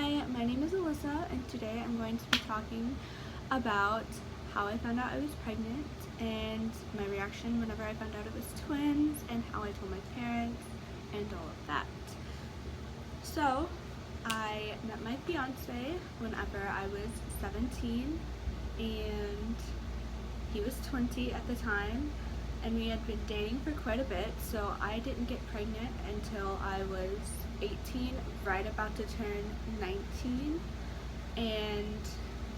Hi, my name is Alyssa, and today I'm going to be talking about how I found out I was pregnant and my reaction whenever I found out it was twins and how I told my parents and all of that. So, I met my fiance whenever I was 17 and he was 20 at the time, and we had been dating for quite a bit, so I didn't get pregnant until I was 18, right about to turn 19. And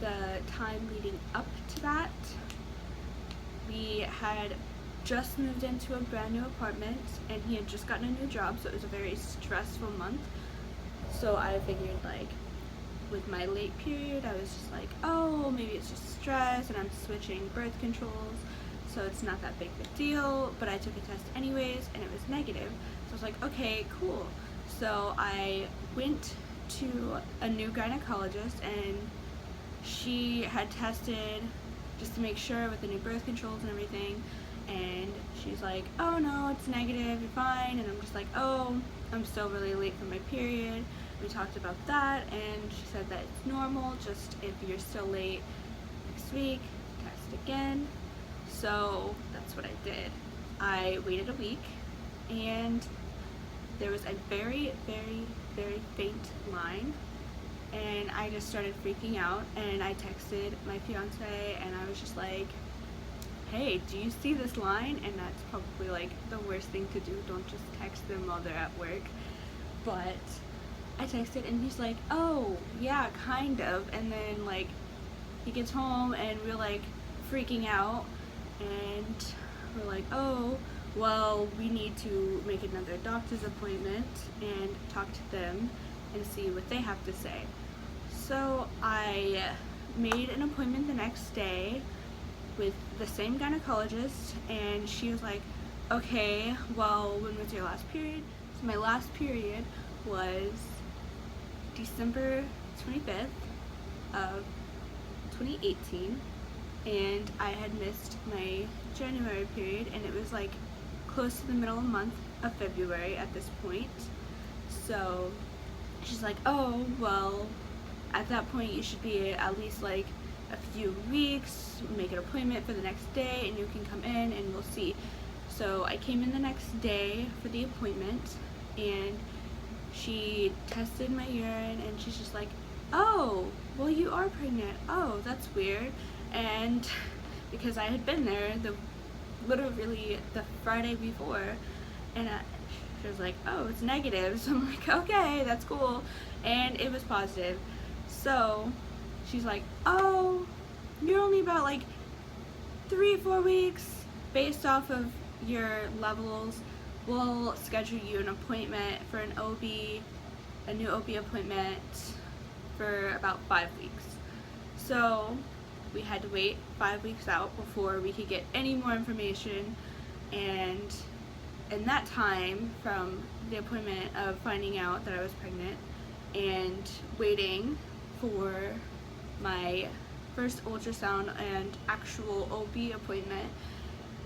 the time leading up to that, we had just moved into a brand new apartment and he had just gotten a new job, so it was a very stressful month. So I figured, like, with my late period, I was just like, oh, maybe it's just stress and I'm switching birth controls, so it's not that big of a deal. But I took a test anyways and it was negative, so I was like, okay, cool. So I went to a new gynecologist and she had tested just to make sure with the new birth controls and everything, and she's like, oh no, it's negative, you're fine. And I'm just like, oh, I'm still really late for my period. We talked about that and she said that it's normal, just if you're still late next week, test again. So that's what I did. I waited a week and there was a very, very, very faint line, and I just started freaking out and I texted my fiance and I was just like, hey, do you see this line? And that's probably like the worst thing to do, don't just text them while they're at work. But I texted and he's like, oh yeah, kind of. And then like he gets home and we're like freaking out and we're like, oh, well, we need to make another doctor's appointment and talk to them and see what they have to say. So I made an appointment the next day with the same gynecologist, and she was like, okay, well, when was your last period? So my last period was December 25th of 2018, and I had missed my January period, and it was like close to the middle of the month of February at this point. So she's like, oh, well, at that point you should be at least like a few weeks, make an appointment for the next day and you can come in and we'll see. So I came in the next day for the appointment and she tested my urine and she's just like, oh, well, you are pregnant. Oh, that's weird. And because I had been there literally the Friday before, and she was like, oh, it's negative. So I'm like, okay, that's cool. And it was positive. So she's like, oh, you're only about like 3-4 weeks. Based off of your levels, we'll schedule you an appointment for an OB, a new OB appointment for about 5 weeks. So we had to wait 5 weeks out before we could get any more information. And in that time, from the appointment of finding out that I was pregnant and waiting for my first ultrasound and actual OB appointment,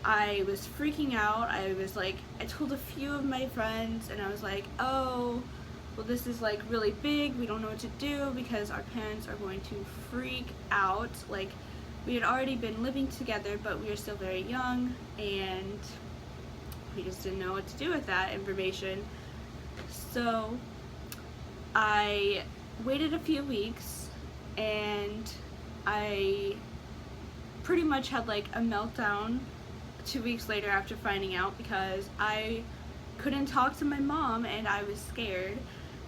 I was freaking out. I was like, I told a few of my friends and I was like, oh, well, this is like really big, we don't know what to do because our parents are going to freak out. Like, we had already been living together, but we were still very young and we just didn't know what to do with that information. So I waited a few weeks and I pretty much had like a meltdown 2 weeks later after finding out because I couldn't talk to my mom and I was scared.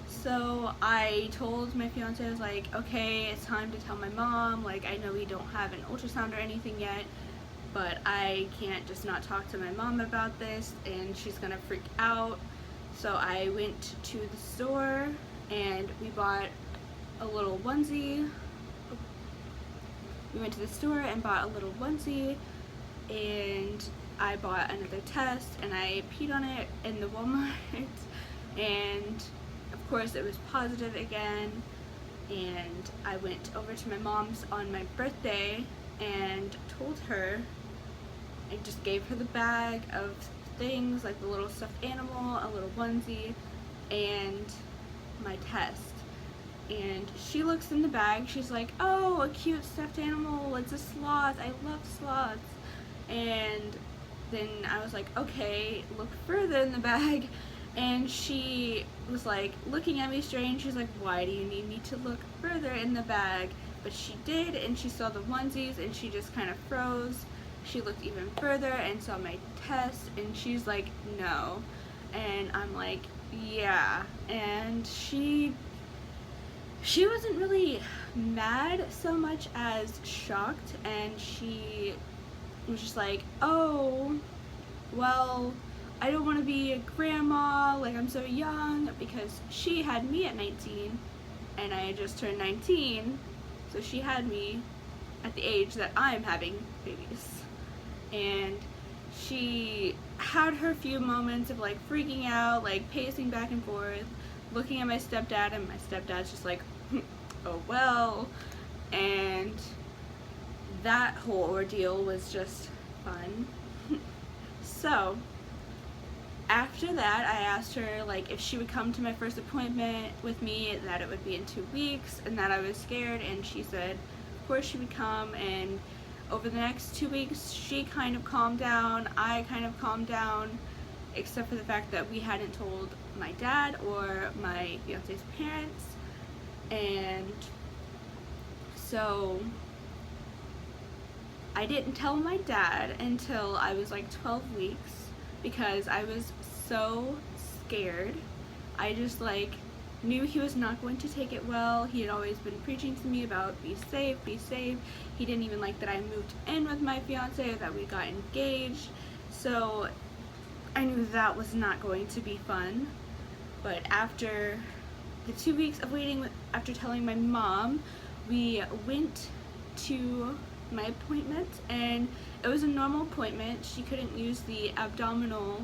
So I told my fiance, I was like, okay, it's time to tell my mom. Like, I know we don't have an ultrasound or anything yet, but I can't just not talk to my mom about this and she's gonna freak out. So I went to the store and we bought a little onesie. We went to the store and bought a little onesie, and I bought another test and I peed on it in the Walmart and of course it was positive again. And I went over to my mom's on my birthday and told her, I just gave her the bag of things, like the little stuffed animal, a little onesie, and my test. and she looks in the bag. She's like, oh, a cute stuffed animal, it's a sloth, I love sloths. And then I was like, okay, look further in the bag. And she was like looking at me strange. She's like, why do you need me to look further in the bag? But she did, and she saw the onesies, and she just kind of froze. She looked even further and saw my test, and she's like, no. And I'm like, yeah. And she wasn't really mad so much as shocked, and she was just like, oh, well, I don't want to be a grandma, like I'm so young, because she had me at 19 and I had just turned 19, so she had me at the age that I'm having babies. And she had her few moments of like freaking out, like pacing back and forth, looking at my stepdad, and my stepdad's just like, oh well. And that whole ordeal was just fun. So after that, I asked her like if she would come to my first appointment with me, that it would be in 2 weeks, and that I was scared, and she said of course she would come. And over the next 2 weeks, she kind of calmed down, I kind of calmed down, except for the fact that we hadn't told my dad or my fiance's parents. And so I didn't tell my dad until I was like 12 weeks because I was so scared. I just like knew he was not going to take it well. He had always been preaching to me about be safe, be safe. He didn't even like that I moved in with my fiance or that we got engaged. So I knew that was not going to be fun. But after the 2 weeks of waiting, after telling my mom, we went to my appointment, and it was a normal appointment. She couldn't use the abdominal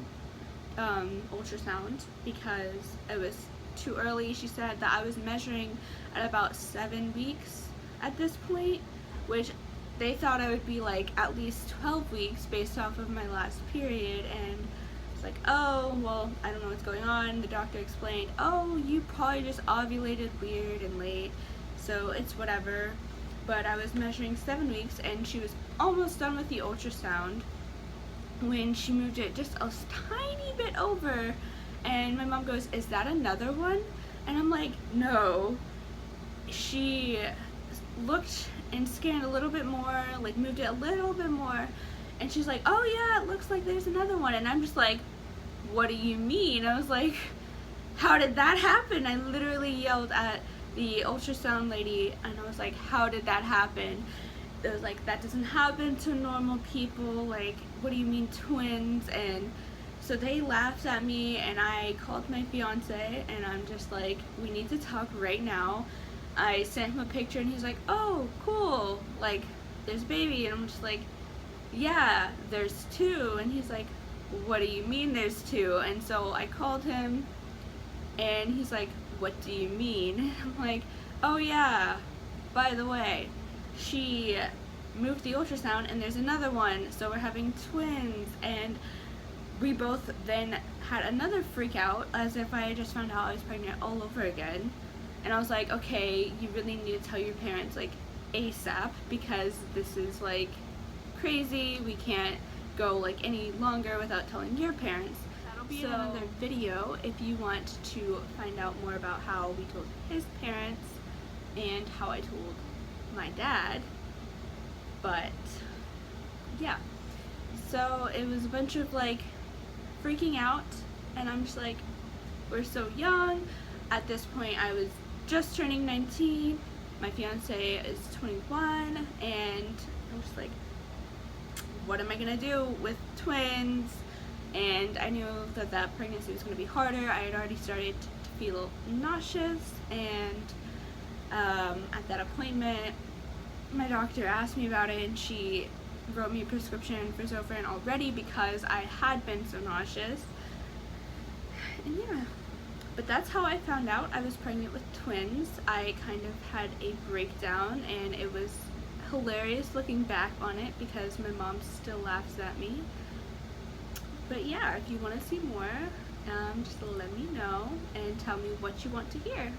ultrasound because it was too early. She said that I was measuring at about 7 weeks at this point, which they thought I would be like at least 12 weeks based off of my last period. And it's like, oh, well, I don't know what's going on. The doctor explained, oh, you probably just ovulated weird and late, so it's whatever. But I was measuring 7 weeks, and she was almost done with the ultrasound when she moved it just a tiny bit over, and my mom goes, is that another one? And I'm like, no. She looked and scanned a little bit more, like moved it a little bit more, and she's like, oh yeah, it looks like there's another one. And I'm just like, what do you mean? I was like, how did that happen? I literally yelled at the ultrasound lady, and I was like, how did that happen? It was like, that doesn't happen to normal people, like, what do you mean twins? And so they laughed at me, and I called my fiance, and I'm just like, we need to talk right now. I sent him a picture, and he's like, oh, cool, like, there's a baby. And I'm just like, yeah, there's 2. And he's like, what do you mean there's 2? And so I called him, and he's like, what do you mean? I'm like, oh yeah, by the way, she moved the ultrasound and there's another one, so we're having twins. And we both then had another freak out as if I had just found out I was pregnant all over again. And I was like, okay, you really need to tell your parents like ASAP, because this is like crazy. We can't go like any longer without telling your parents. That'll be in another video if you want to find out more about how we told his parents and how I told my dad. But yeah, so it was a bunch of like freaking out, and I'm just like, we're so young. At this point I was just turning 19, my fiance is 21, and I'm just like, what am I gonna do with twins? And I knew that that pregnancy was gonna be harder. I had already started to feel nauseous, and at that appointment my doctor asked me about it, and she wrote me a prescription for Zofran already because I had been so nauseous. And yeah, but that's how I found out I was pregnant with twins. I kind of had a breakdown, and it was hilarious looking back on it because my mom still laughs at me. But yeah, if you want to see more, just let me know and tell me what you want to hear.